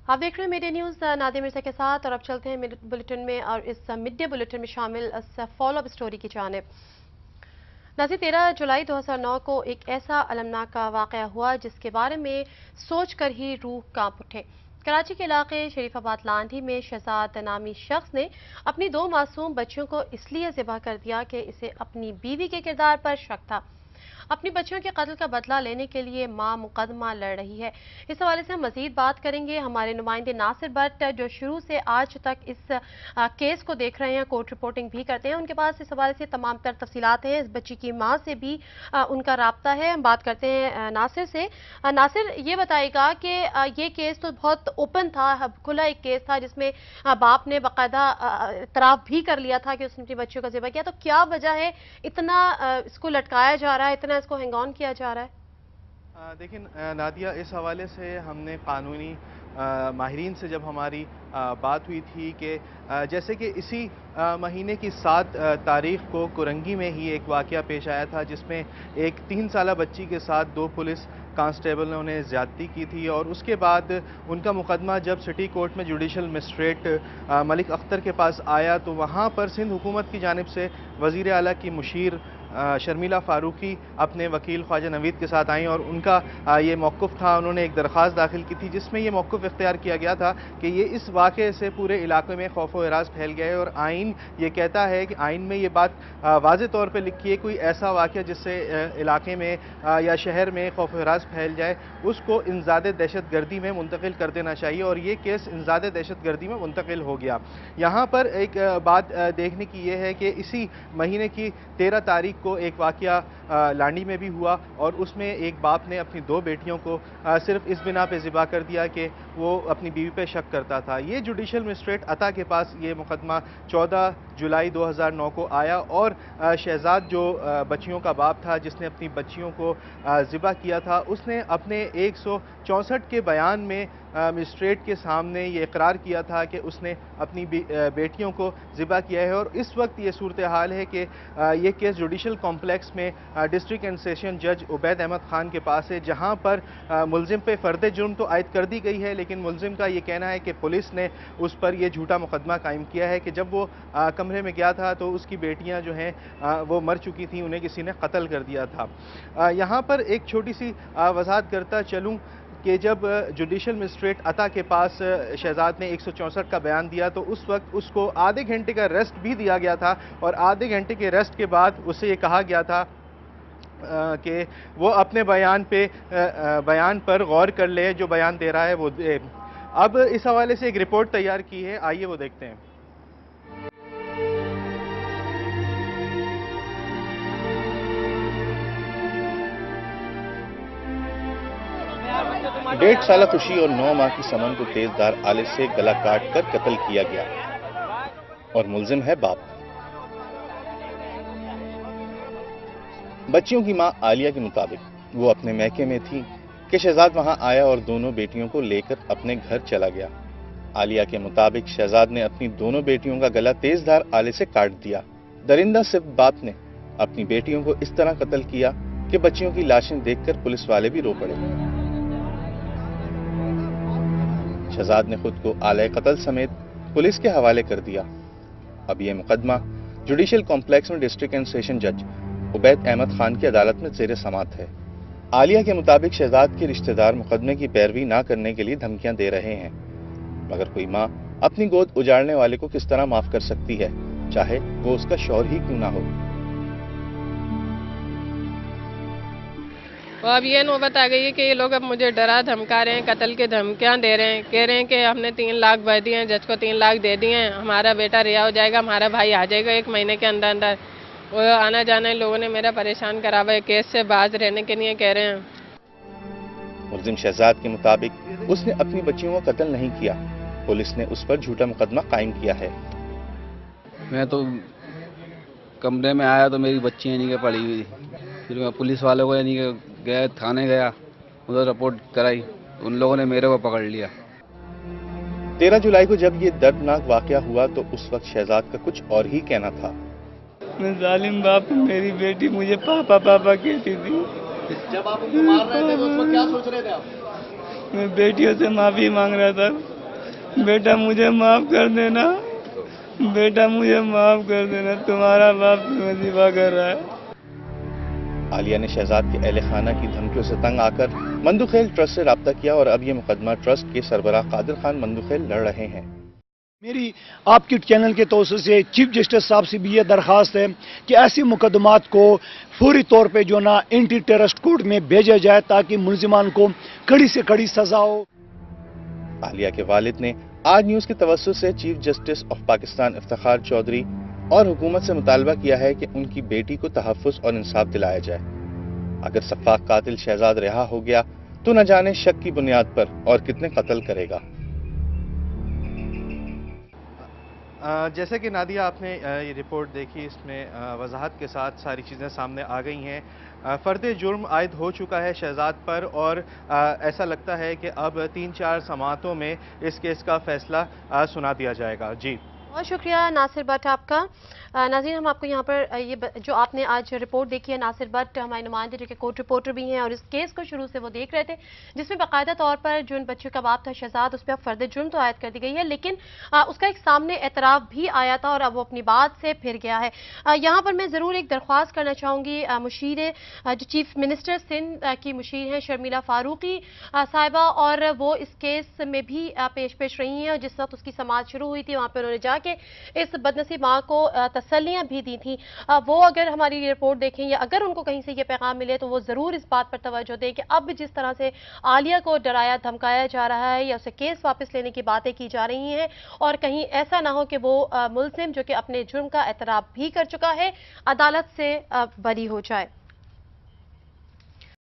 आप देख रहे हैं मीडिया न्यूज़ नादिया मिर्जा के साथ। और अब चलते हैं बुलेटिन में, और इस मिड डे बुलेटिन में शामिल फॉलो अप स्टोरी की जानिब। नाज़रीन, 13 जुलाई 2009 को एक ऐसा अलमनाक वाक़या हुआ जिसके बारे में सोच कर ही रूह कांप उठे। कराची के इलाके शरीफाबाद लांढी में शहजाद नामी शख्स ने अपनी 2 मासूम बच्चियों को इसलिए ज़िबा कर दिया कि इसे अपनी बीवी के किरदार पर शक था। अपनी बच्चियों के कत्ल का बदला लेने के लिए मां मुकदमा लड़ रही है। इस हवाले से हम मजीद बात करेंगे। हमारे नुमाइंदे नासिर भट्ट, जो शुरू से आज तक इस केस को देख रहे हैं, कोर्ट रिपोर्टिंग भी करते हैं, उनके पास इस हवाले से तमाम तर तफसीलात हैं। इस बच्ची की मां से भी उनका राब्ता है। हम बात करते हैं नासिर से। नासिर, ये बताएगा कि ये केस तो बहुत ओपन था, खुला एक केस था जिसमें बाप ने बाकायदा इतराफ भी कर लिया था कि उसने अपनी बच्चियों का ज़िबा किया। तो क्या वजह है इतना इसको लटकाया जा रहा है, इतना इसको हैंग ऑन किया जा रहा है? देखिन नादिया, इस हवाले से हमने कानूनी माहिरीन से जब हमारी बात हुई थी कि जैसे कि इसी महीने की 7 तारीख को कुरंगी में ही एक वाक़या पेश आया था जिसमें एक 3 साला बच्ची के साथ 2 पुलिस कांस्टेबल ने उन्हें ज़्यादती की थी, और उसके बाद उनका मुकदमा जब सिटी कोर्ट में जुडिशल मजिस्ट्रेट मलिक अख्तर के पास आया तो वहाँ पर सिंध हुकूमत की जानिब से वज़ीर आला की मुशीर शर्मिला फारूकी अपने वकील ख्वाजा नवीद के साथ आई, और उनका ये मौक़िफ़ था। उन्होंने एक दरख्वास्त दाखिल की थी जिसमें ये मौक़िफ़ इख्तियार किया गया था कि ये इस वाक़े से पूरे इलाके में खौफ व हिरास फैल गया है, और आइन ये कहता है कि आइन में ये बात वाज़े तौर पर लिखी है, कोई ऐसा वाक़या जिससे इलाके में या शहर में खौफ व हिरास फैल जाए उसको इंज़ाद दहशत गर्दी में मुंतकिल कर देना चाहिए, और ये केस इंज़ाद दहशत गर्दी में मुंतकिल हो गया। यहाँ पर एक बात देखने की ये है कि इसी महीने की 13 तारीख को एक वाक़या लांडी में भी हुआ, और उसमें एक बाप ने अपनी 2 बेटियों को सिर्फ इस बिना पे ज़िबा कर दिया कि वो अपनी बीवी पे शक करता था। ये जुडिशल मजिस्ट्रेट अता के पास ये मुकदमा 14 जुलाई 2009 को आया, और शहजाद जो बच्चियों का बाप था जिसने अपनी बच्चियों को ज़िबा किया था, उसने अपने 164 के बयान में मजिस्ट्रेट के सामने ये इकरार किया था कि उसने अपनी बेटियों को ज़िबा किया है। और इस वक्त ये सूरत हाल है कि ये केस जुडिशल कॉम्प्लेक्स में डिस्ट्रिक्ट एंड सेशन जज उबैद अहमद खान के पास है, जहां पर मुलजिम पे फ़र्द जुर्म तो आयद कर दी गई है, लेकिन मुलजिम का ये कहना है कि पुलिस ने उस पर यह झूठा मुकदमा कायम किया है कि जब वो कमरे में गया था तो उसकी बेटियां जो हैं वो मर चुकी थी, उन्हें किसी ने कत्ल कर दिया था। यहाँ पर एक छोटी सी वजाहत करता चलूँ कि जब जुडिशल मजिस्ट्रेट अता के पास शहजाद ने 164 का बयान दिया तो उस वक्त उसको आधे घंटे का रेस्ट भी दिया गया था, और आधे घंटे के रेस्ट के बाद उससे ये कहा गया था कि वो अपने बयान पर गौर कर ले, जो बयान दे रहा है वो दे। अब इस हवाले से एक रिपोर्ट तैयार की है, आइए वो देखते हैं। 1.5 साल खुशी और 9 माह की समन को तेजधार आले से गला काट कर कत्ल किया गया, और मुलजिम है बाप। बच्चियों की मां आलिया के मुताबिक वो अपने मैके में थी कि शहजाद वहां आया और दोनों बेटियों को लेकर अपने घर चला गया। आलिया के मुताबिक शहजाद ने अपनी दोनों बेटियों का गला तेजधार आले से काट दिया। दरिंदा सिर्फ बाप ने अपनी बेटियों को इस तरह कत्ल किया कि बच्चियों की लाशें देखकर पुलिस वाले भी रो पड़े। शहजाद ने खुद को आले कत्ल समेत पुलिस के हवाले कर दिया। अब यह मुकदमा जुडिशल कॉम्प्लेक्स में डिस्ट्रिक्ट एंड सेशन जज उबैद अहमद खान की अदालत में ज़ेर समाअत है। आलिया के मुताबिक शहजाद के रिश्तेदार मुकदमे की पैरवी ना करने के लिए धमकियां दे रहे हैं, मगर कोई मां अपनी गोद उजाड़ने वाले को किस तरह माफ कर सकती है, चाहे वो उसका शौहर ही क्यों ना हो। तो अब ये नौबत आ गई है कि ये लोग अब मुझे डरा धमका रहे हैं, कत्ल के धमकियां दे रहे हैं, कह रहे हैं कि हमने 3 लाख भर दिए हैं, जज को 3 लाख दे दिए हैं, हमारा बेटा रिहा हो जाएगा, हमारा भाई आ जाएगा 1 महीने के अंदर अंदर। वो आना जाना लोगों ने मेरा परेशान करा हुआ है, केस से बाज रहने के लिए कह रहे हैं। मुलजिम शहजाद के मुताबिक उसने अपनी बच्चियों को कत्ल नहीं किया, पुलिस ने उस पर झूठा मुकदमा कायम किया है। मैं तो कमरे में आया तो मेरी बच्चियां नहीं के पड़ी हुई, फिर मैं पुलिस वालों को यानी कि गया, थाने गया, उधर रिपोर्ट कराई, उन लोगों ने मेरे को पकड़ लिया। 13 जुलाई को जब ये दर्दनाक वाकया हुआ तो उस वक्त शहजाद का कुछ और ही कहना था। मैं जालिम बाप, मेरी बेटी मुझे पापा पापा कहती थी। जब आप उनको मार रहे थे तो उसमें क्या सोच रहे थे आप? मैं बेटियों से माफी मांग रहा था। بیٹا مجھے معاف کر دینا، بیٹا مجھے معاف کر دینا، تمہارا باپ وظیفہ کر رہا ہے۔ عالیہ نے شہزاد کے اہل خانہ کی دھمکیوں سے تنگ آ کر مندوخیل ٹرسٹ سے رابطہ کیا اور اب یہ مقدمہ ٹرسٹ کے سربراہ قادر خان مندوخیل لڑ رہے ہیں۔ میری آپ کے چینل کے توسط سے چیف جسٹس صاحب سے بھی یہ درخواست ہے کہ ایسی مقدمات کو فوری طور پہ جو نا اینٹی ٹیررسٹ کورٹ میں بھیجا جائے تاکہ ملزمان کو کڑی سے کڑی سزا ہو۔ عالیہ کے والد نے آج نیوز کے توسط سے chief justice of Pakistan Iftikhar Chaudhry اور حکومت سے مطالبہ کیا ہے کہ ان کی بیٹی کو تحفظ اور انصاف دلایا جائے۔ اگر سفاک قاتل شہزاد رہا ہو گیا تو نہ جانے شک کی بنیاد پر اور کتنے قتل کرے گا۔ جیسے کہ نادیہ آپ نے یہ رپورٹ دیکھی، اس میں وضاحت کے ساتھ ساری چیزیں سامنے آ گئی ہیں۔ فرد جرم عائد ہو چکا ہے شہزاد پر اور ایسا لگتا ہے کہ اب 3-4 سماعتوں میں اس کیس کا فیصلہ سنا دیا جائے گا۔ جی بہت شکریہ ناصر بٹ آپ کا۔ ناظرین، ہم آپ کو یہاں پر یہ جو آپ نے آج رپورٹ دیکھی ہے، ناصر بٹ ہمارے نمائندے جو کہ کورٹ رپورٹر بھی ہیں اور اس کیس کو شروع سے وہ دیکھ رہے تھے، جس میں باقاعدہ طور پر جو ان بچوں کا باپ تھا شہزاد، اس پہ اب فرد جرم تو عائد کر دی گئی ہے، لیکن اس کا ایک سامنے اعتراف بھی آیا تھا اور اب وہ اپنی بات سے پھر گیا ہے۔ یہاں پر میں ضرور ایک درخواست کرنا چاہوں گی مشیر جو چیف منسٹر سندھ کی مشیر ہیں شرمیلا فاروقی صاحبہ، اور وہ اس کیس میں بھی پیش رہی ہیں، اور جس وقت اس کی سماعت شروع ہوئی تھی وہاں پہ انہوں نے جا کے اس بدنصیب ماں کو تسلیاں بھی دی تھیں۔ وہ اگر ہماری رپورٹ دیکھیں یا اگر ان کو کہیں سے یہ پیغام ملے تو وہ ضرور اس بات پر توجہ دیں کہ اب جس طرح سے عالیہ کو ڈرایا دھمکایا جا رہا ہے یا اسے کیس واپس لینے کی باتیں کی جا رہی ہیں، اور کہیں ایسا نہ ہو کہ وہ ملزم جو کہ اپنے جرم کا اعتراف بھی کر چکا ہے عدالت سے بری ہو جائے۔